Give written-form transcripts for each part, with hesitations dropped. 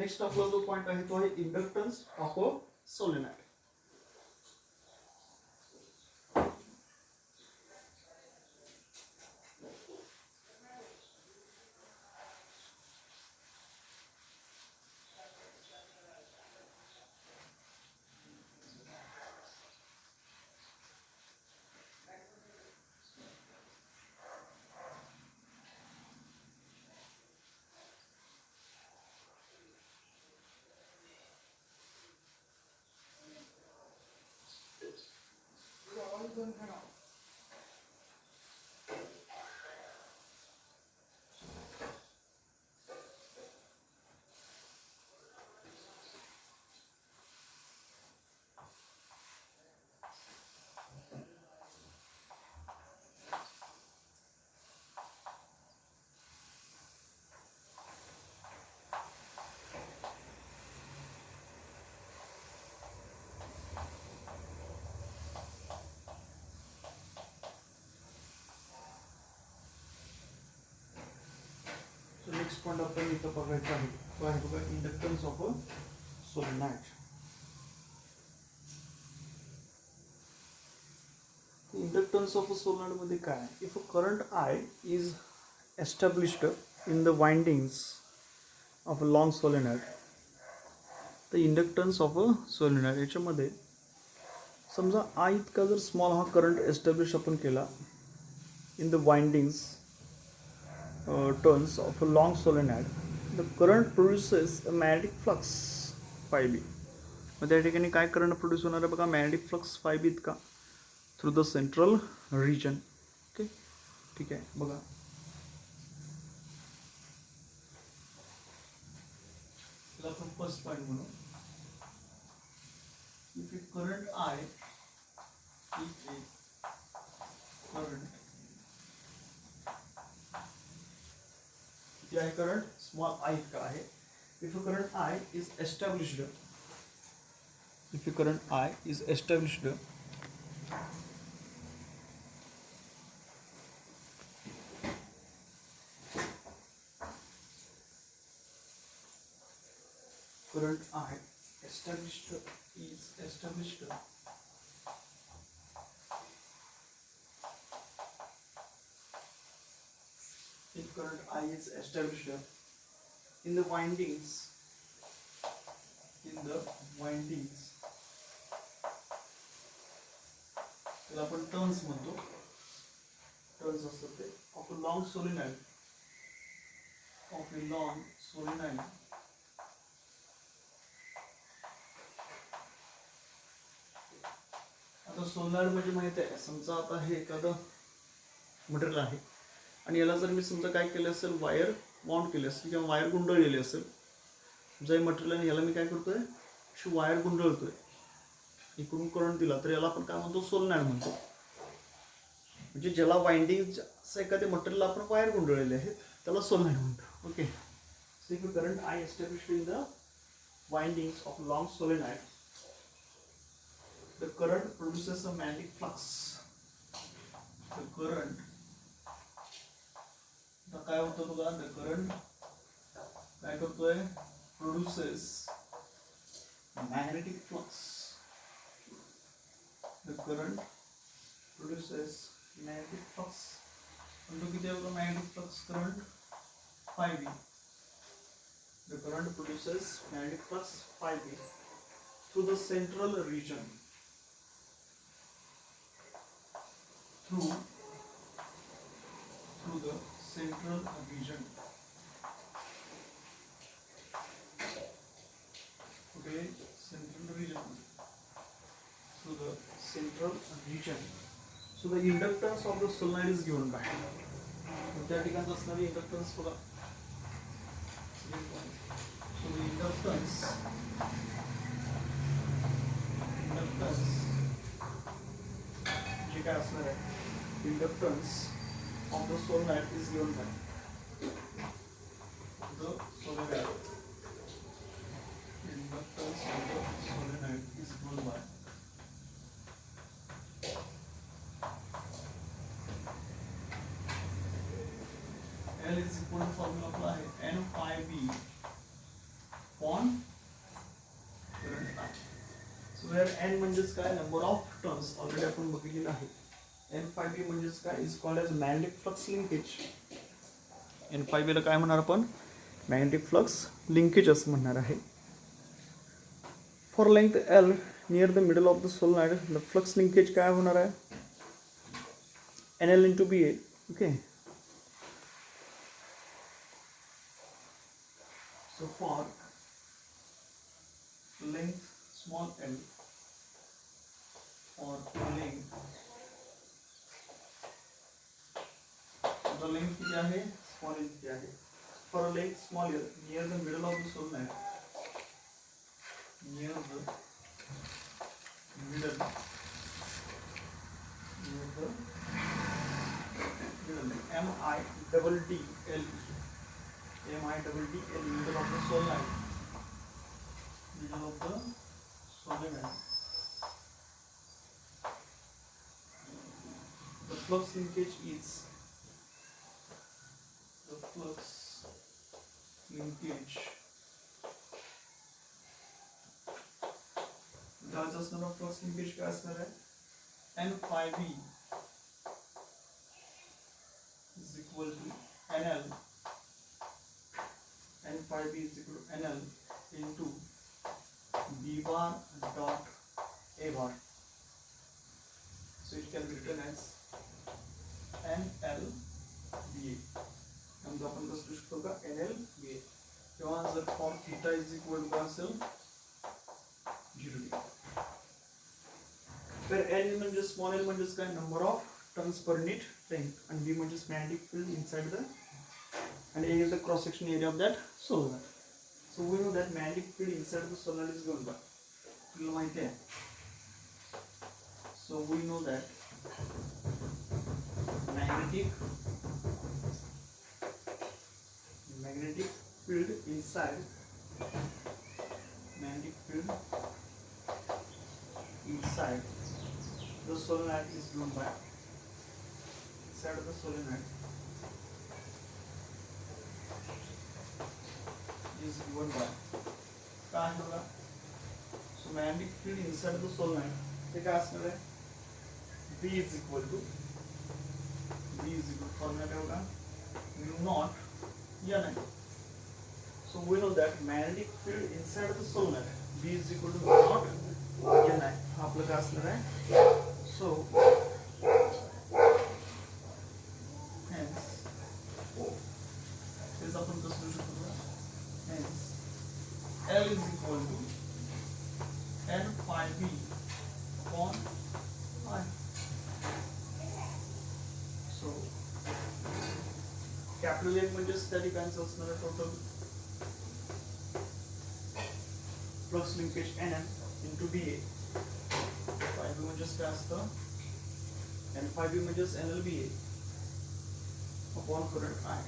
Next आपला जो point आहे तो आहे inductance of a solenoid. Next point आपण इथं बघायचा आहे तो आहे बघा inductance of a solenoid. Inductance of a solenoid मध्ये काय, if a current I is established in the windings of a long solenoid, the inductance of a solenoid याच्यामध्ये समजा I इतका जर स्मॉल हा करंट एस्टॅब्लिश आपण केला in the windings turns of a long solenoid, the current produces a magnetic flux phi b. मग त्या ठिकाणी काय करंट प्रोड्यूस होणार आहे बघा, मॅग्नेटिक फ्लक्स phi b इतका through the central region. Okay, ठीक आहे. बघा आपण फर्स्ट पॉइंट म्हणू, if a current I is a current, किती आहे करंट, स्मॉल I इतका आहे. If a current I is established, if a current I is established current I established is established if current I is established in the windings त्याला आपण turns म्हणतो, turns असतात ते of a long solenoid, of A long solenoid. आता solenoid म्हणजे माहिती आहे, समजा आता हे एखादं मटेरियल आहे आणि याला जर मी समजा काय केलं असेल, वायर माउंट केली असेल किंवा वायर गुंडळलेली असेल, समजा हे मटेरियल आणि याला मी काय करतोय, अशी वायर गुंडळतोय, इकडून करंट दिला तर याला आपण काय म्हणतो, सोलेनॉइड म्हणतो. म्हणजे ज्याला वाइंडिंग एखाद्या मटेरियल आपण वायर गुंडळलेले आहेत त्याला सोलेनॉइड म्हणतो. Okay, so if current I established in the windings of long solenoid, the current produces a magnetic flux. The current काय होतं बघा, the current काय करतोय, produces magnetic flux. The current produces magnetic flux. And look at the magnetic flux current phi b. The current produces magnetic flux phi b through the central region. Through the central region. Okay, central region. Through the central region. So the inductance of the solenoid is given by. त्या ठिकाणी असणारी inductance बघा. So the inductance जे काय असणार आहे, inductance of the solenoid is given by the solenoid. Inductance of the solenoid is given by L is equal to formula apply N phi B upon current I. So here n म्हणजेच काय, number of turns already आपण बघितलेलं आहे. N5B म्हणजेच काय, is called as magnetic flux linkage. N5B ला काय म्हणणार आपण, मॅग्नेटिक फ्लक्स लिंकेज असं म्हणणार आहे. For length L near the middle of the solenoid the flux linkage काय होणार आहे, NL into BA. Okay, so for length small l or length, the length किती आहे, small l किती आहे. For a length small l near the middle of the solenoid, near the middle, MIDDL, middle of the solenoid, middle of the solenoid. The flux linkage is, the flux linkage, काय असणार, flux linkage काय असणार आहे, N5B is equal to NL, N5B is equal to NL into B bar dot A bar. So it can be written as NLBA. नंतर आपण कसं लिहू शकतो का, NLBA. किंवा जर for theta is equal to असेल 0 डिग्री. तर N म्हणजे स्मॉल l म्हणजेच काय, number of turns per unit length, and B म्हणजेच magnetic field inside the, and A is the cross section area of that solenoid. So we know that magnetic field inside the solenoid is given by, तुला माहिती आहे. So we know that magnetic field inside, magnetic field inside the solenoid is given by, inside of the solenoid is given by, काय होगा, so magnetic field inside the solenoid ते काय असणार आहे, B is equal to formula काय होगा, mu naught N. So we know that magnetic field inside the solenoid B is equal to mu naught N. हा आपलं काय असणार आहे, so hence हेच आपण कसं लिहू शकतो, hence L is equal to N5B upon I. So capital N म्हणजेच त्या ठिकाणचं असणारं total flux linkage NN into BA. 5B म्हणजेच काय असतं, N5B म्हणजेच NLBA upon current I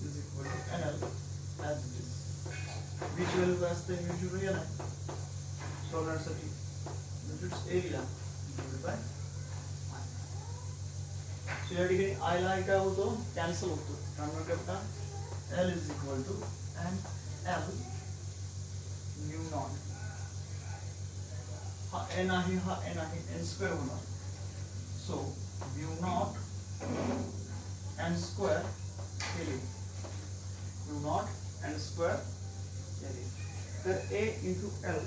is equal to NL as it is. Which value काय असतं, mu0 N आहे solenoid साठी, its area divided by I. So या ठिकाणी I ला काय होतो, कॅन्सल होतो, त्यामुळे काय होता, L is equal to NL mu naught, हा N आहे, हा N आहे, N स्क्वेअर होणार. So mu naught N square L, mu naught N square L. Then A into L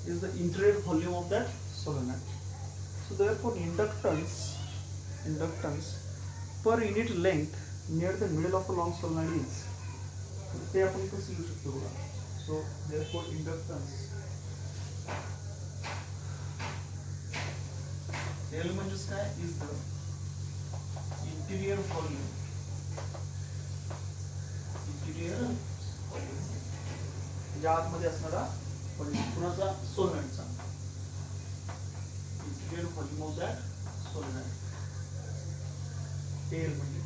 is the interior volume of that solenoid. So therefore inductance per unit length near the middle of a long solenoid is, ते आपण कसं लिहू शकतो बघा. So therefore inductance L म्हणजेच काय, is the interior volume ज्या आतमध्ये असणारा कुणाचा, सोलेनॉइडचा, interior volume of that solenoid, L म्हणजे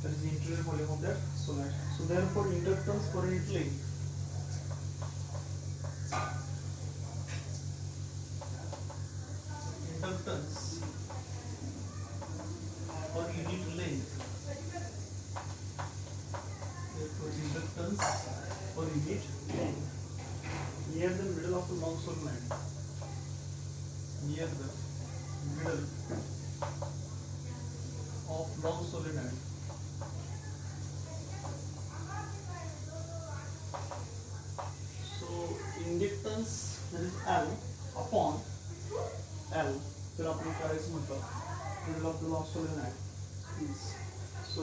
that is the interior volume of that solenoid. So therefore inductance per unit length therefore inductance inductance per unit length near the middle of the long solenoid. Near the middle of long solenoid. So inductance, that is L upon L, जर आपण करायचं म्हटलं middle of the long solenoid is, so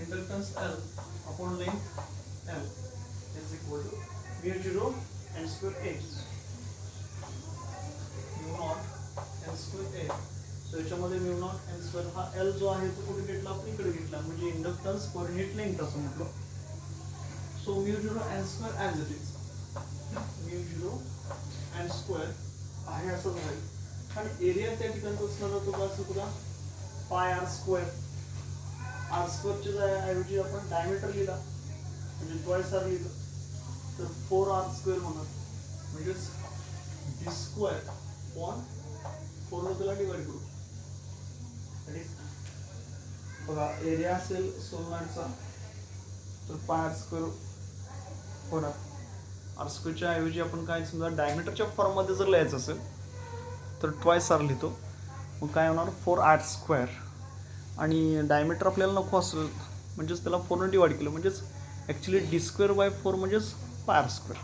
inductance L upon length L is equal to mu 0 n square A, mu naught n square A. So याच्यामध्ये mu naught n square हा L जो आहे तो कुठे घेतला, आपण इकडे घेतला, म्हणजे इंडक्टन्स पर युनिट लेंथ असं म्हटलं. So mu 0 n square as it is, mu 0 n square आहे असं राहील, आणि एरिया त्या ठिकाणी असणार तो का असं तुला पाय r स्क्वेअर. r स्क्वेअरच्या ऐवजी आपण डायमीटर लिहिला म्हणजे ट्वाइस r लिहिलं तर 4r स्क्वेअर होणार, म्हणजे d स्क्वेअर अपॉन 4 ने त्याला डिवाइड करू. बघा एरिया असेल सोलनॉइडचा तर पाय r स्क्वेअर होणार. r स्क्वेअरच्या ऐवजी आपण काय समजा डायमीटरच्या फॉर्ममध्ये जर लिहायचं असेल तर ट्वाइस r लिहितो, मग काय होणार 4r स्क्वेअर, आणि डायमीटर आपल्याला नको असेल म्हणजेच त्याला 4 ने डिवाइड केलं, म्हणजेच ॲक्च्युली d स्क्वेअर बाय 4 म्हणजेच पाय r square.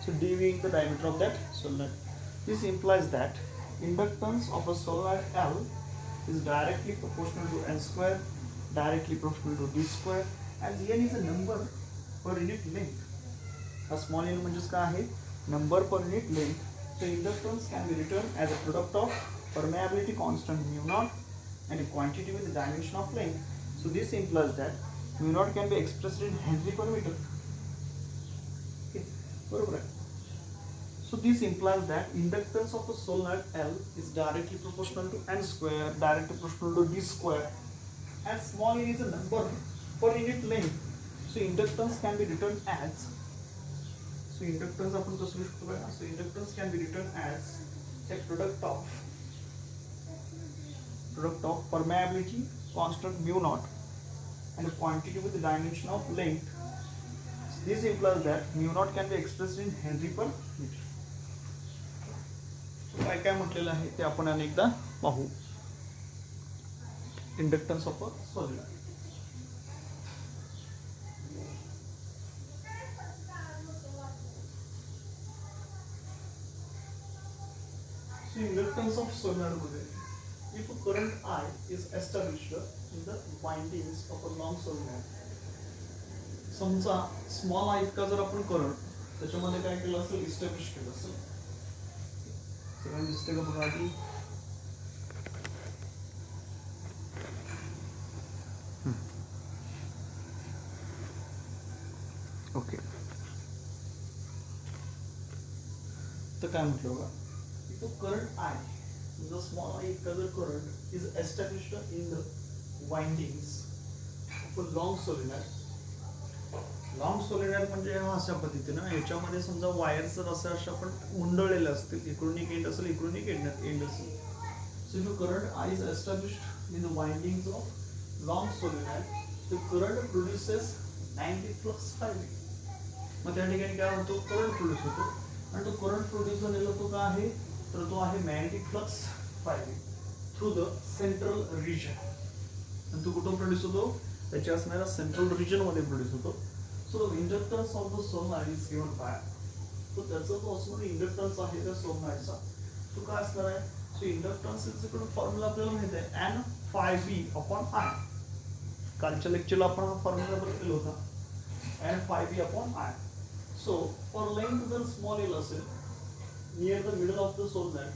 So d being the diameter of that solenoid. This implies that inductance of a solenoid L is directly proportional to n square, directly proportional to d square, and n is a number per unit length. A small n म्हणजेच काय आहे, number per unit length. So inductance can be written as a product of permeability constant mu naught and a quantity with the dimension of length. So this implies that mu naught can be expressed in Henry per meter. Okay, बरोबर आहे. So this implies that inductance of a solenoid L is directly proportional to n square, directly proportional to d square, and small n is a number per unit length. So inductance can be written as, so inductance आपण कसं लिहू शकतो बघा, so inductance can be written as a product of permeability constant mu naught and a quantity with the dimension of length. So this implies that mu naught can be expressed in Henry per meter. काय काय म्हटलेलं आहे ते आपण अनेकदा पाहू. Inductance of a solid. So inductance of solenoid मध्ये if a current I is established in the windings of a long solenoid, समजा स्मॉल I इतका जर आपण करंट त्याच्यामध्ये काय केलं असेल, इस्टॅब्लिश केलं असेल. सगळ्यांना दिसते का बघा आधी, ओके. तर काय म्हटलं बघा, तो current I, the small I इतका जर current is established in the windings of a long solenoid. Long solenoid म्हणजे हा अशा पद्धतीनं, याच्यामध्ये समजा वायर्स जर असं अशा आपण गुंडळलेल्या असतील, इकडून एक एंड असेल, इकडून एक एंड असेल. So if current I is established in the windings of long solenoid, the current produces 90 flux 5V. मग त्या ठिकाणी काय होतो, करंट प्रोड्यूस होतो, आणि तो करंट प्रोड्यूस झालेला तो काय आहे, तर तो आहे magnetic flux 5V through the central region. आणि तो कुठं प्रोड्यूस होतो, त्याच्या असणाऱ्या सेंट्रल रिजन मध्ये प्रोड्यूस होतो. So the inductance of the solenoid is given by, so त्याचा जो असणारा इंडक्टन्स आहे त्या सोलनॉइडचा तो काय असणार आहे. सो इंडक्टन्स इकडे फॉर्म्युला आपल्याला माहिती आहे, n phi b upon I. कालच्या लेक्चरला आपण हा फॉर्म्युला बघितलेला होता, n phi b upon I. So for length जर स्मॉल l असेल near the middle of the solenoid,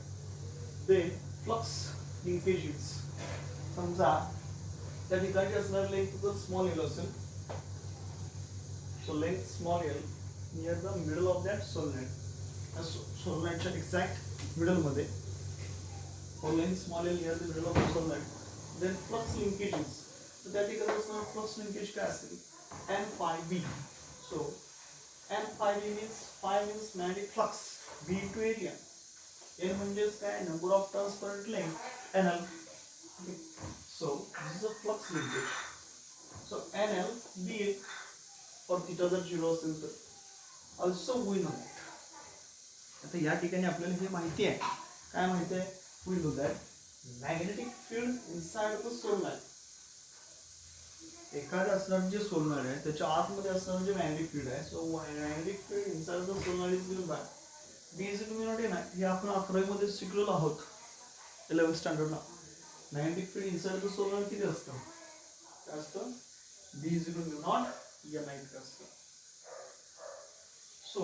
then flux linkages, समजा त्या ठिकाणी असणारी लेंथ जर स्मॉल l असेल, so length small l near the middle of that solenoid, solenoidच्या exact middle मध्ये, or length small l near the middle of the solenoid, then flux linkages. So त्या ठिकाणी असणार flux linkage काय असेल, n phi b. So n phi b means phi means magnetic flux, b into area, n म्हणजेच काय, number of turns per length, nl. Okay. So this is a flux linkage. So nl ba और theta जर 0 असेल तर also we know that. आता या ठिकाणी आपल्याला हे माहिती आहे. काय माहिती आहे? We know that magnetic field inside the solenoid. एखादं असणारं जे सोलनॉइड आहे त्याच्या आतमध्ये असणारं जे मॅग्नेटिक फील्ड आहे. So magnetic field inside the solenoid is given by B is equal to mu naught. हे आपण 11वी मध्ये शिकलेलो आहोत 11th स्टँडर्डला. Magnetic field inside the solenoid किती असतं? काय असतं? B is equal to mu not N इतकं असतं. सो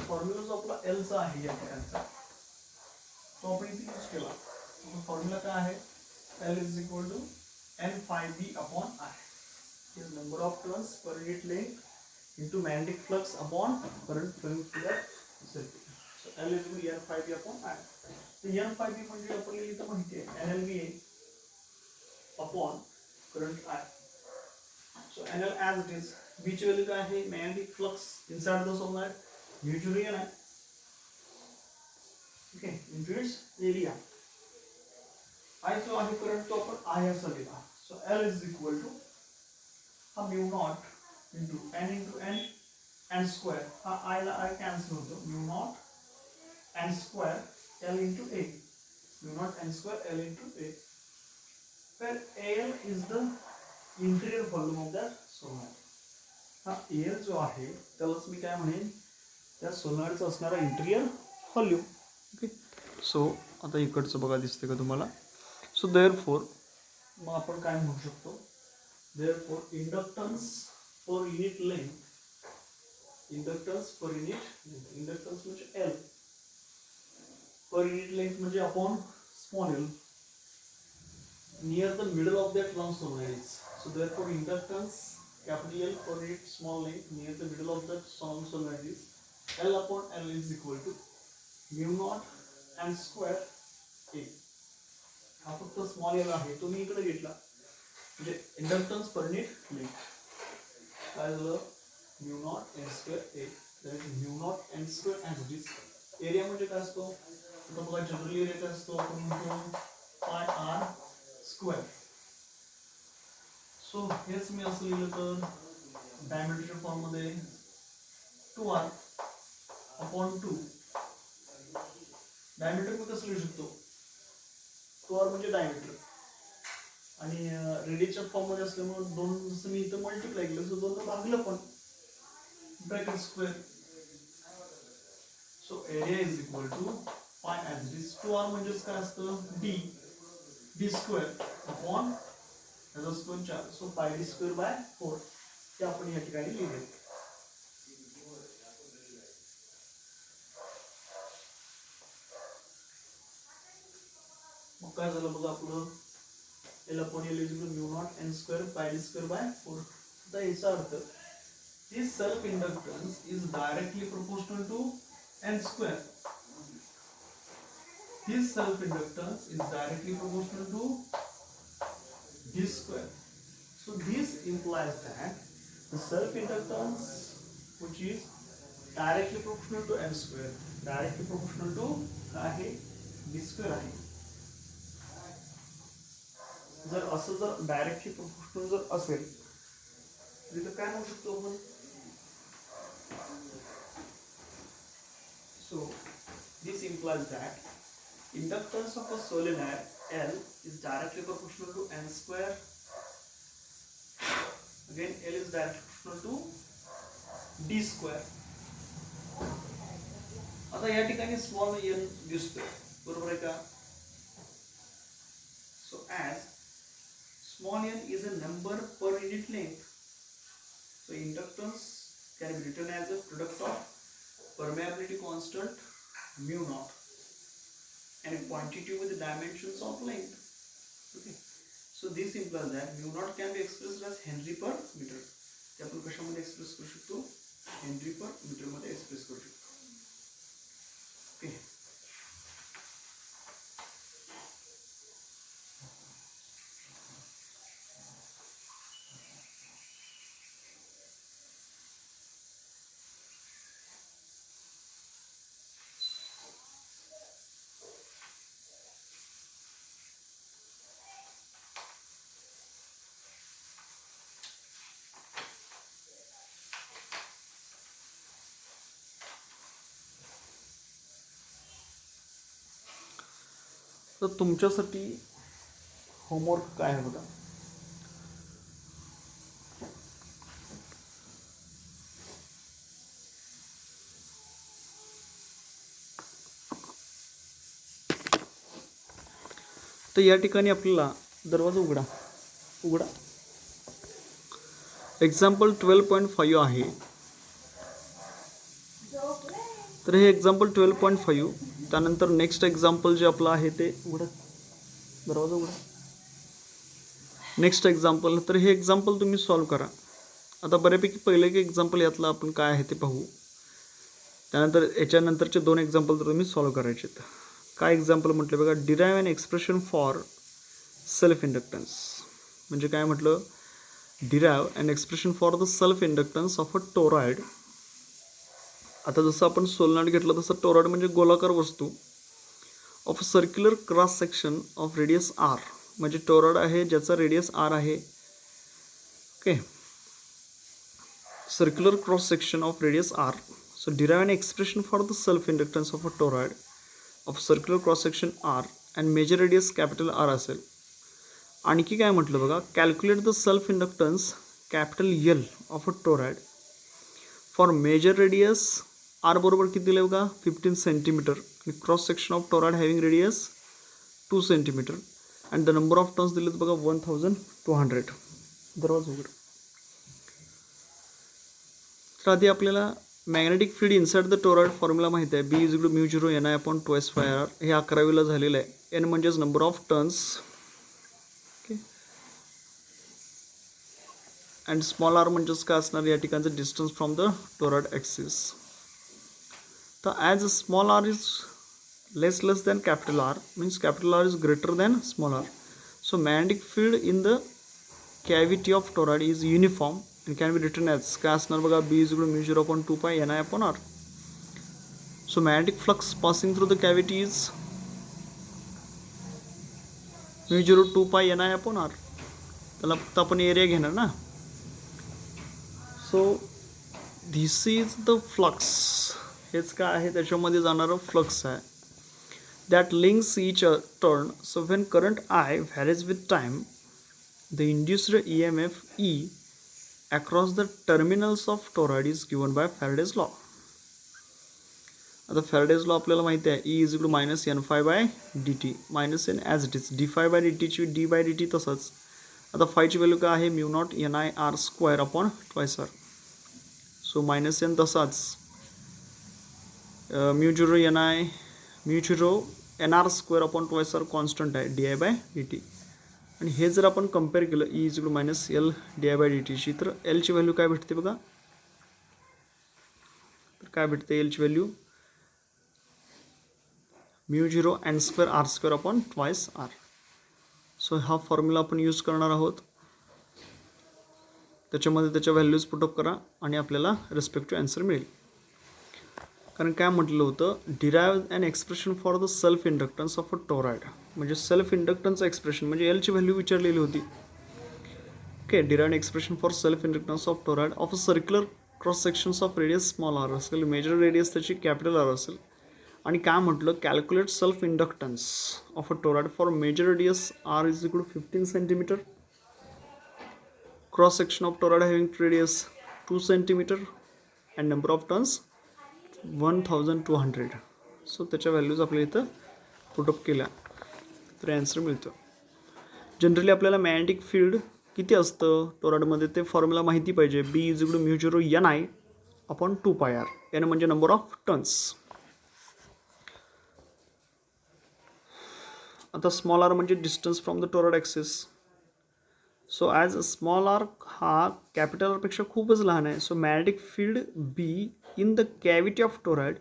फॉर्म्युला जो आपला एलचा आहे या ठिकाणचा तो आपण इथे यूज केला. फॉर्म्युला काय आहे? L is equal to N phi B upon I. Number of turns per unit length into magnetic flux upon current flowing through that circuit. So L is equal to N phi B upon I. तर N phi B म्हणजे आपल्याला इथं माहिती आहे N L B upon current I. So N L as it is. B ची value काय आहे? Magnetic flux inside the solenoid into real आहे. Okay, into its area. I जो आहे करंट तो आपण आय असा लिहिला. So L is equal to हा mu naught into N N square. हा आय ला आय कॅन्सल होतो. Mu not N square L into A. Mu not N square L into A. Where L is the interior volume of that solenoid. हा L जो आहे त्यालाच मी काय म्हणेन? त्या सोलनॉइडचा असणारा इंटिरियर व्हॉल्यूम. ओके, सो आता इकडचं बघा दिसते का तुम्हाला? सो देअरफॉर मग आपण काय म्हणू शकतो? देअरफॉर इंडक्टन्स पर युनिट लेंथ. इंडक्टन्स पर युनिट लेंथ. इंडक्टन्स म्हणजे एल. पर युनिट लेंथ म्हणजे upon small L near the middle of that long solenoid is. So therefore inductance capital L for unit small length near the middle of that long solenoid is L upon L is equal to mu naught n square A. हा फक्त small L आहे तो मी इकडे घेतला म्हणजे inductance पर unit length काय झालं? Mu naught N square A. That is mu naught N square as it is. Area म्हणजे काय असतो? आता बघा जनरली एरिया काय असतो? आपण म्हणतो पाय आर स्क्वेअर. सो हेच मी असं लिहिलं तर डायमीटरच्या फॉर्म मध्ये 2r अपॉन 2. डायमीटर मी कसं लिहू शकतो? 2r म्हणजे डायमीटर आणि रेडियसच्या फॉर्म मध्ये असल्यामुळे दोन जसं मी इथं मल्टिप्लाय केलं सो दोन भागलं पण bracket square. So area is equal to pi as it is. 2r म्हणजेच काय असतं? डी स्क्वेअर अपॉन त्याचा square 4. So pi D square by 4 ते आपण या ठिकाणी लिहिले. मग काय झालं बघा आपलं? L upon L is equal mu not N square pi D square by 4. आता याचा अर्थ this self inductance is directly proportional to N square. This self inductance is directly proportional to d square. So this implies that the self inductance which is directly proportional to n square, directly proportional to आहे d square आहे. जर असं जर directly proportional जर असेल तर इथं काय म्हणू शकतो आपण? So this implies that inductance of a solenoid L is directly proportional to n square. Again, L is directly proportional to d square. आता या ठिकाणी स्मॉल n दिसतोय बरोबर आहे का? So as small n is a number per unit length, so inductance can be written as a product of permeability constant mu naught and a quantity with the dimensions of length. Okay, so this implies that mu naught can be expressed as Henry per meter. ते आपण कशामध्ये express करू शकतो? Henry पर metre मध्ये express करू शकतो. Okay, तर तुमच्यासाठी होमवर्क काय आहे बघा. तर या ठिकाणी आपल्याला दरवाजा उघडा एक्झाम्पल 12.5 आहे. तर हे एक्झाम्पल 12.5 त्यानंतर नेक्स्ट एक्झाम्पल जे आपलं आहे ते दरवाजा उघडा. नेक्स्ट एक्झाम्पल, तर हे एक्झाम्पल तुम्ही सॉल्व करा. आता बऱ्यापैकी पहिले एक एक्झाम्पल यातलं आपण काय आहे ते पाहू. त्यानंतर याच्यानंतरचे 2 एक्झाम्पल तर तुम्ही सॉल्व करायचे आहेत. काय एक्झाम्पल म्हटलं बघा, derive an expression for self inductance. म्हणजे काय म्हटलं, derive an expression for the self inductance of a toroid. आता जसं आपण सोलनॉइड घेतलं तसं टोरॉइड म्हणजे गोलाकार वस्तू of a circular cross section of radius R. म्हणजे टोरॉइड आहे ज्याचा रेडियस आर आहे. Okay, circular cross section of radius R. So derive an expression for the self inductance of a toroid of circular cross section R and major radius capital R असेल. आणखी काय म्हटलं बघा, calculate the self inductance capital L of a toroid for major radius R बरोबर किती दिलं बघा 15 centimetre आणि cross section of toroid having radius 2 centimetre and the number of turns दिलेत बघा 1200. दरवाजा उघड. तर आधी आपल्याला magnetic field inside the toroid formula माहिती आहे, B is equal to mu 0 N I upon 2s/r. हे 11वीला झालेलं आहे. एन म्हणजेच number of turns, okay, and small R म्हणजेच काय असणार या ठिकाणचं distance from the toroid axis. तर as small R is less than capital R means capital R is greater than small R. So magnetic field in the cavity of toroid is uniform and can be written as काय असणार बघा, b is equal to mu 0 upon 2 pi ni upon r. So magnetic flux passing through the cavity is mu 0 2 pi ni upon r. त्याला फक्त आपण area घेणार ना. So this is the flux. हेच काय आहे त्याच्यामध्ये जाणारं फ्लक्स आहे. That links each turn. So when current I varies with time, the induced EMF E across the terminals of toroid is given by Faraday's law. आता Faraday's law आपल्याला माहिती आहे, E is equal to minus n∅/dt. Minus N as it is d∅/dt ची d/dt तसंच. आता फायची value काय आहे, mu naught NIR² upon 2s/r. So minus N तसाच mu 0 NR² upon 2s/r constant आहे di/dt. आणि हे जर आपण कम्पेअर केलं E is equal minus L di/dt ची, तर एलची व्हॅल्यू काय भेटते बघा. तर काय भेटते एलची value, mu 0 n² r² upon 2s/r. So हा फॉर्म्युला आपण यूज करणार आहोत. त्याच्यामध्ये त्याच्या व्हॅल्यूज पुटअप करा आणि आपल्याला रिस्पेक्टिव्ह आन्सर मिळेल. कारण काय म्हटलं होतं, derive an expression for the self inductance of a toroid. म्हणजे सेल्फ इंडक्टन्सचं एक्सप्रेशन म्हणजे एलची व्हॅल्यू विचारलेली होती. Okay, derive expression for self inductance of toroid of a circular cross sections of radius small R असेल, मेजर रेडियस त्याची capital R असेल. आणि काय म्हटलं, calculate self inductance of a toroid for major radius R is equal to 15 centimetre, cross section of toroid having radius 2 centimetre and number of turns 1200. So त्याच्या values आपल्या इथं put up केल्या तर ॲन्सर मिळतं. जनरली आपल्याला मॅग्नेटिक फील्ड किती असतं टोरॉइडमध्ये ते फॉर्म्युला माहिती पाहिजे. B is equal to mu 0 ni upon 2 pi r. N म्हणजे नंबर ऑफ टर्न्स. आता स्मॉल आर म्हणजे distance from the toroid axis. So as small R हा कॅपिटल आरपेक्षा खूपच लहान आहे. So magnetic field B in the cavity of toroid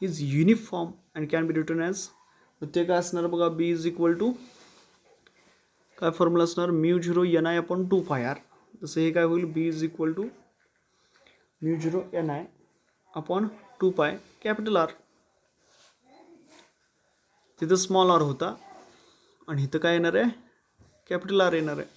is uniform and can be written as, ते काय असणार बघा, बी इज इक्वल टू काय फॉर्म्युला असणार, mu 0 ni upon 2 pi r. जसं हे काय होईल, B is equal to mu 0 ni upon 2 pi capital R. तिथं स्मॉल आर होता आणि इथं काय येणार आहे, कॅपिटल आर येणार आहे.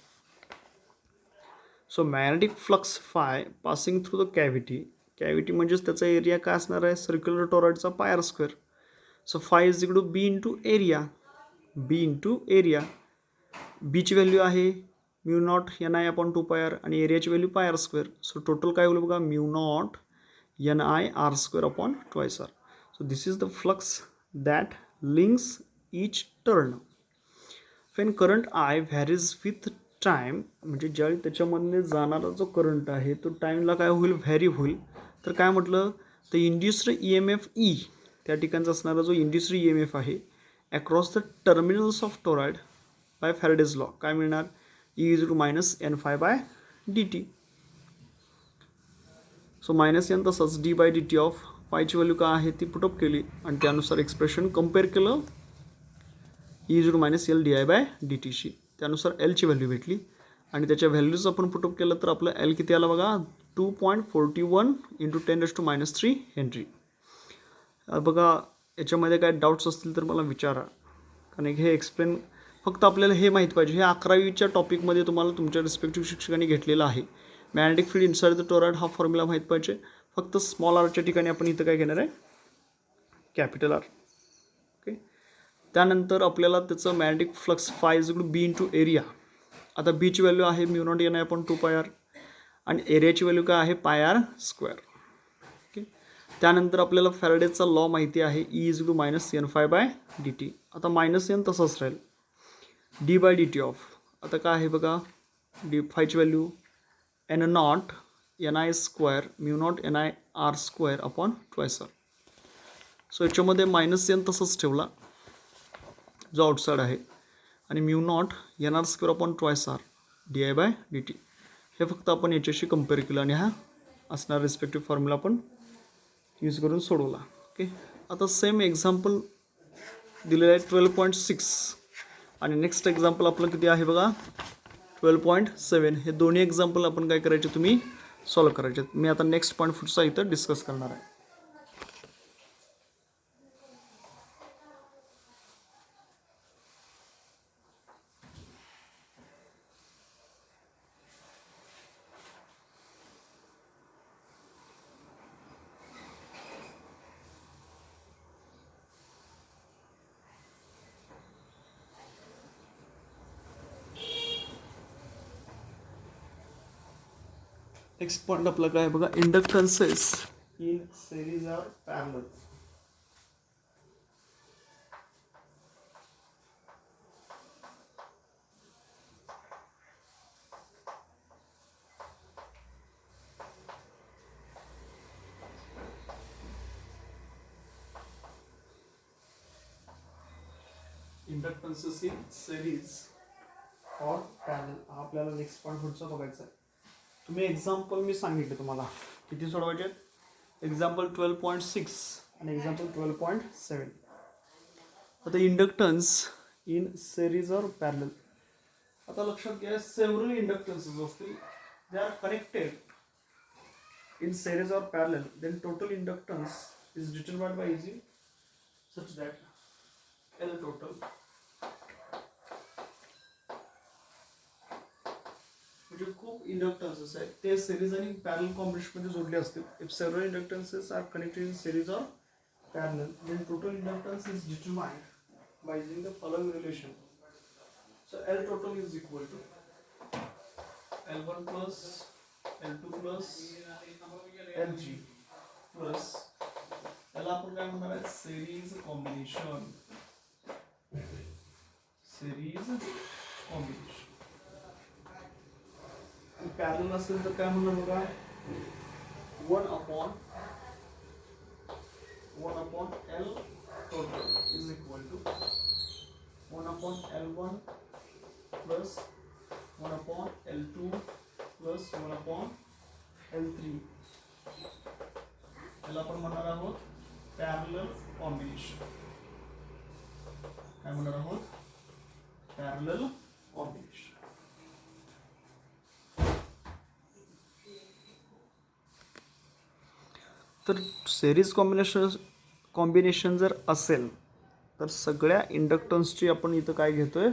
So magnetic flux phi passing through the cavity म्हणजेच त्याचा एरिया काय असणार आहे, सर्क्युलर टोरॉइडचा πr². So phi is equal to B into area. B into area. बीची व्हॅल्यू आहे mu not N I upon 2πr आणि एरियाची value πr square. So total काय होईल बघा, mu not N I R square upon 2r. So this is the flux that links each turn. when current I varies with time, म्हणजे ज्यावेळी त्याच्यामधले जाणारा जो करंट आहे तो टाईमला काय होईल, व्हॅरी होईल. तर काय म्हटलं, तर इंड्युस्ड EMF E त्या ठिकाणचा असणारा जो इंड्युस्ड EMF आहे across the terminals of toroid by Faraday's law काय मिळणार, E=-n∅/dt. सो -n तसंच d/dt ऑफ फायची व्हॅल्यू काय आहे ती पुटअप केली आणि त्यानुसार एक्सप्रेशन कम्पेअर केलं E0-L शी. त्यानुसार Lची व्हॅल्यू भेटली आणि त्याच्या व्हॅल्यूज आपण पुटअप केलं तर आपलं L किती आला बघा, 2.41 × 10⁻³ हेनरी. बघा याच्यामध्ये काय डाऊट्स असतील तर मला विचारा, कारण हे एक्सप्लेन फक्त आपल्याला हे माहीत पाहिजे. हे 11वीच्या टॉपिकमध्ये तुम्हाला तुमच्या रिस्पेक्टिव्ह शिक्षकांनी घेतलेलं आहे. Magnetic field inside the toroid हा फॉर्म्युला माहीत पाहिजे. फक्त स्मॉल आरच्या ठिकाणी आपण इथं काय घेणार आहे, कॅपिटल आर. ओके. त्यानंतर आपल्याला त्याचं मॅग्नेटिक फ्लक्स φ B × एरिया. आता बीची व्हॅल्यू आहे mu not N I upon 2πr आणि एरियाची व्हॅल्यू काय आहे πr स्क्वेअर. ओके. त्यानंतर आपल्याला फॅरेडेजचा लॉ माहिती आहे E=-n∅/dt. आता -n तसंच राहील, d/dt ऑफ आता काय आहे बघा, फायची value n0 ni square mu naught ni r square upon 2r. सो याच्यामध्ये -n तसंच ठेवला जो आउटसाईड आहे आणि mu naught nr square upon 2r di/dt. हे फक्त आपण याच्याशी कम्पेअर केलं आणि हा असणार रिस्पेक्टिव्ह फॉर्म्युला आपण यूज करून सोडवला. ओके. आता सेम एक्झाम्पल दिलेलं आहे 12.6 आणि नेक्स्ट एक्झाम्पल आपलं किती आहे बघा 12.7. हे दोन्ही एक्झाम्पल आपण काय करायचे, तुम्ही सॉल्व करायचे. मी आता नेक्स्ट पॉईंट पुढचा इथं डिस्कस करणार आहे. नेक्स्ट पॉईंट आपला काय बघा, inductances in series or parallel. Inductances in series or parallel आपल्याला नेक्स्ट पॉईंट पुढचा बघायचा आहे. तुम्ही एक्झाम्पल मी सांगितले तुम्हाला किती सोडवायचे आहेत, एक्झाम्पल 12.6 आणि एक्झाम्पल 12.7. आता inductance in series or parallel. आता लक्षात घ्या, सेव्हरल इंडक्टन्सेस असतील, they are connected in series or parallel, then total inductance is determined by easy such that L total म्हणजे खूप इंडक्टन्सेस आहेत ते सिरीज आणि पॅरलल कॉम्बिनेशनमध्ये जोडले असतील. If several inductances are connected in series or parallel then total inductance is determined by using the following relation. So L total is equal to L1 plus L2 plus L3 plus त्याला आपण काय म्हणणार आहे, series combination. Series combination. Parallel असेल तर काय म्हणणार बघा, 1 upon L total is equal to 1 upon L1 plus 1 upon L2 plus 1 upon L3. याला आपण म्हणणार आहोत पॅरलल कॉम्बिनेशन. काय म्हणणार आहोत, पॅरलल कॉम्बिनेशन. तर सिरीज कॉम्बिनेशन जर असेल तर सगळ्या इंडक्टन्सची आपण इथं काय घेतोय,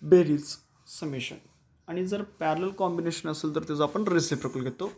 बेरीज समेशन. आणि जर पॅरलल कॉम्बिनेशन असेल तर त्याचं आपण रेसिप्रोकल घेतो.